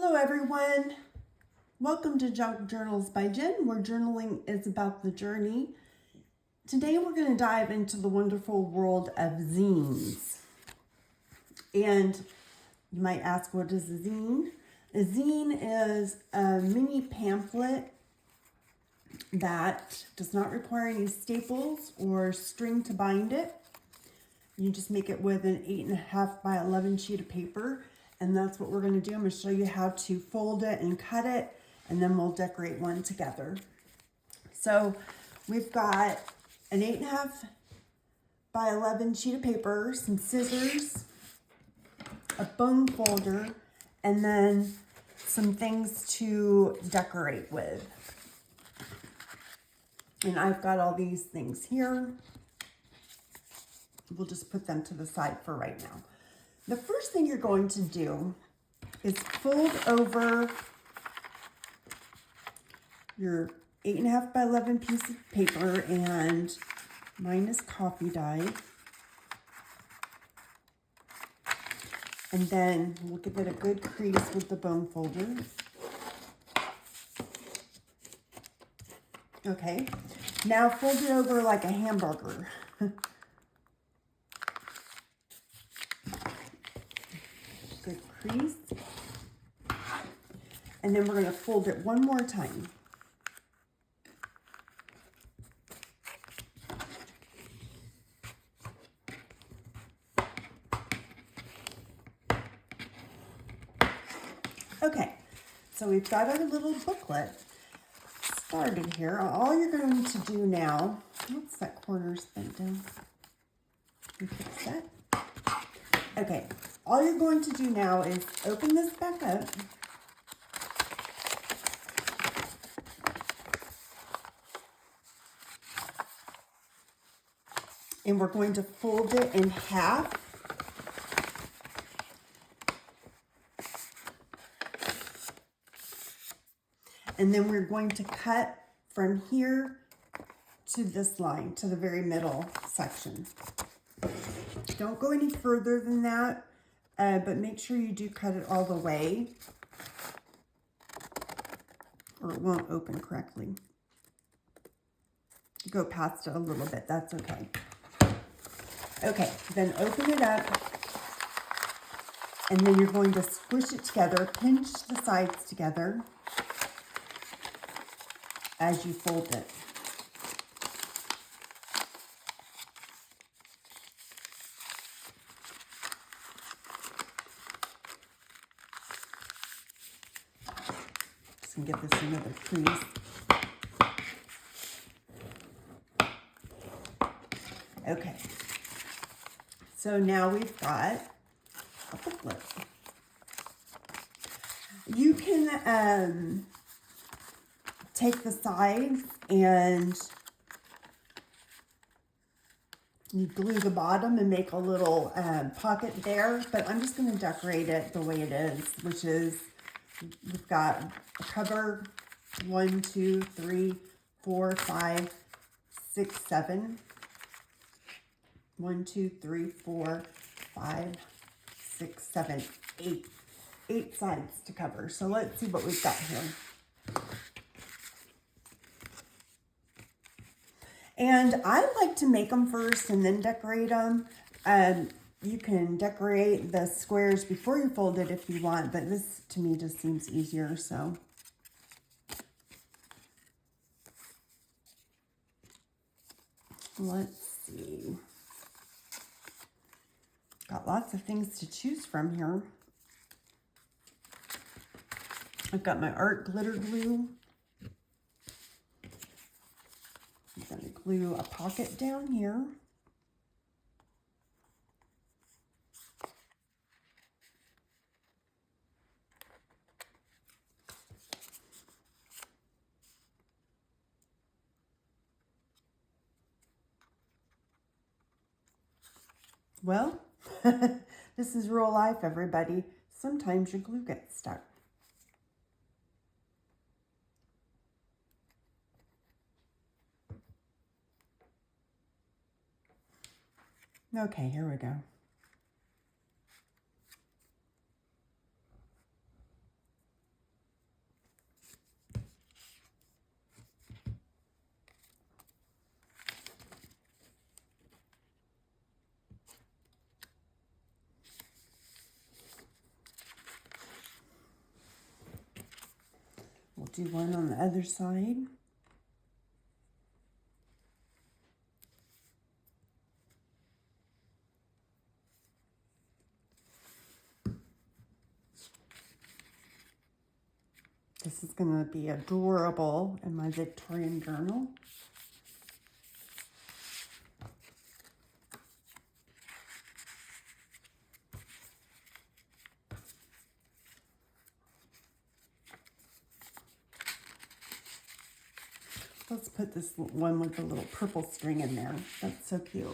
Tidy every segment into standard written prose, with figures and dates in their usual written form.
Hello everyone, welcome to Junk Journals by Jen, where journaling is about the journey. Today we're going to dive into the wonderful world of zines. And you might ask, what is a zine? A zine is a mini pamphlet that does not require any staples or string to bind it. You just make it with an 8.5 by 11 sheet of paper. And that's what we're going to do. I'm going to show you how to fold it and cut it, and then we'll decorate one together. So we've got an 8.5 by 11 sheet of paper, some scissors, a bone folder, and then some things to decorate with. And I've got all these things here. We'll just put them to the side for right now. The first thing you're going to do is fold over your 8.5 by 11 piece of paper, and mine is coffee dye. And then we'll give it a good crease with the bone folder. Okay, now fold it over like a hamburger. Good crease. And then we're going to fold it one more time. Okay, so we've got our little booklet started here. All you're going to do now, oops, that corner's bent down. Can you fix that? Okay, all you're going to do now is open this back up. And we're going to fold it in half. And then we're going to cut from here to this line, to the very middle section. Don't go any further than that, but make sure you do cut it all the way, or it won't open correctly. Go past it a little bit, that's okay. Okay, then open it up, and then you're going to squish it together, pinch the sides together as you fold it. Just gonna give this another crease. Okay, so now we've got a booklet. You can take the sides and you glue the bottom and make a little pocket there, but I'm just going to decorate it the way it is, which is we've got a cover, 1, 2, 3, 4, 5, 6, 7. 1, 2, 3, 4, 5, 6, 7, 8. 8 sides to cover. So let's see what we've got here. And I like to make them first and then decorate them. You can decorate the squares before you fold it if you want, but this to me just seems easier, so. Let's see. Got lots of things to choose from here. I've got my art glitter glue. I'm going to glue a pocket down here. Well, this is real life, everybody. Sometimes your glue gets stuck. Okay, here we go. do one on the other side. This is going to be adorable in my Victorian journal. Let's put this one with the little purple string in there. That's so cute.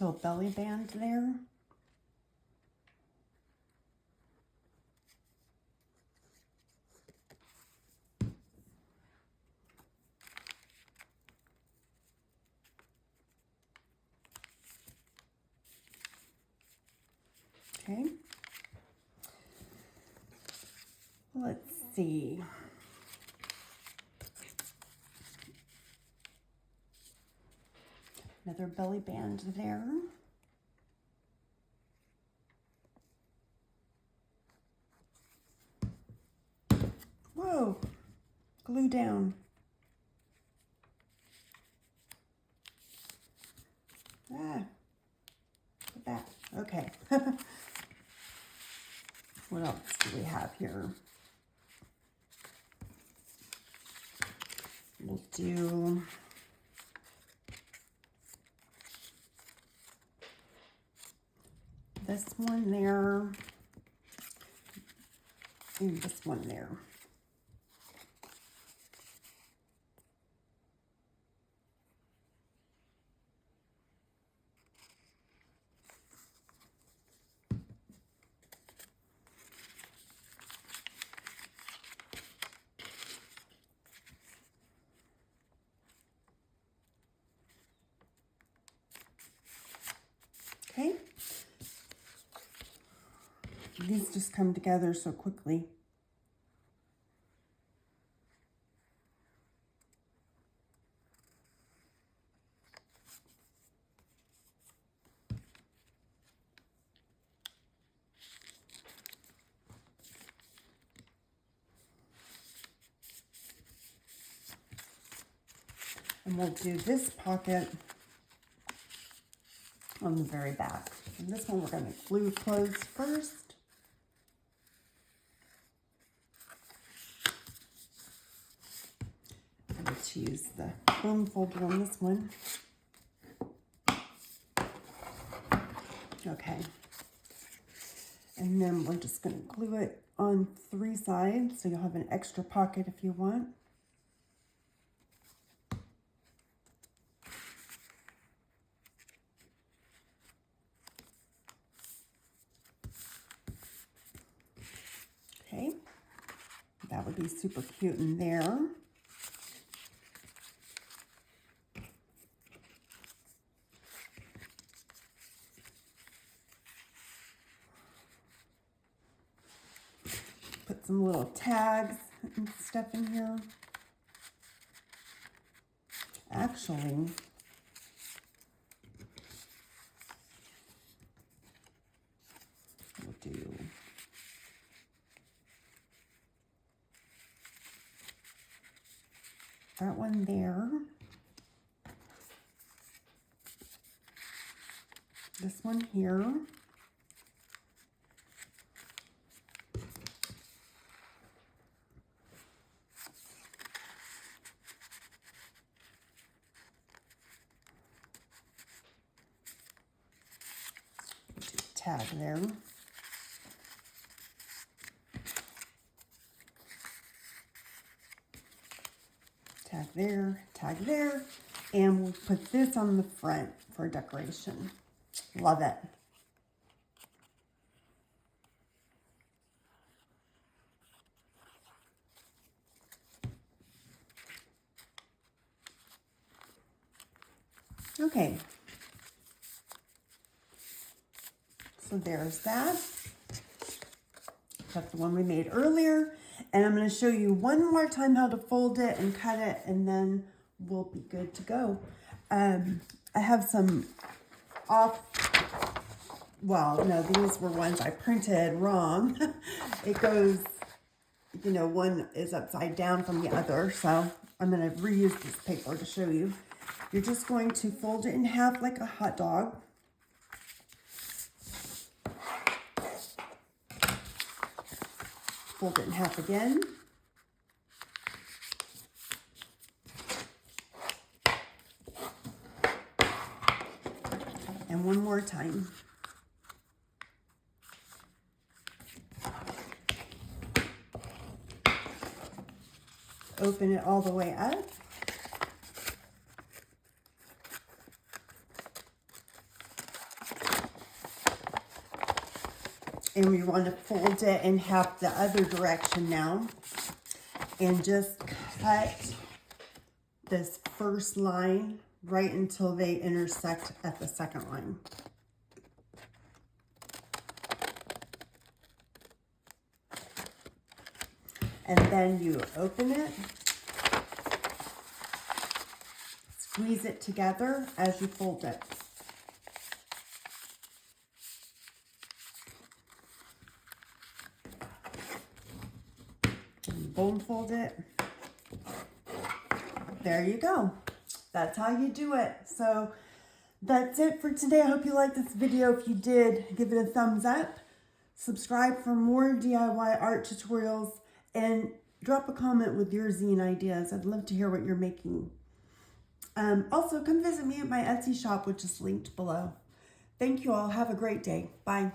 Little belly band there. Okay. Let's see. Another belly band there. Whoa, glue down. Ah, put that. Okay. What else do we have here? We'll do this one there and this one there. Okay. These just come together so quickly. And we'll do this pocket on the very back. And this one we're going to glue closed first. I'm going to use the bone folder on this one. Okay. And then we're just going to glue it on 3 sides, so you'll have an extra pocket if you want. Okay, that would be super cute in there. Put some little tags and stuff in here. Actually, we'll do that one there. This one here. Tag there. Tag there, and we'll put this on the front for decoration. Love it. Okay, so there's that. That's the one we made earlier. And I'm going to show you one more time how to fold it and cut it, and then we'll be good to go. I have some off, well, no, these were ones I printed wrong. It goes, you know, one is upside down from the other, so I'm going to reuse this paper to show you. You're just going to fold it in half like a hot dog. Fold it in half again. And one more time. Open it all the way up. And we want to fold it in half the other direction now. And just cut this first line right until they intersect at the second line. And then you open it, squeeze it together as you fold it. And bone fold it. There you go. That's how you do it. So that's it for today. I hope you liked this video. If you did, give it a thumbs up. Subscribe for more DIY art tutorials. And drop a comment with your zine ideas. I'd love to hear what you're making. Also, come visit me at my Etsy shop, which is linked below. Thank you all. Have a great day. Bye.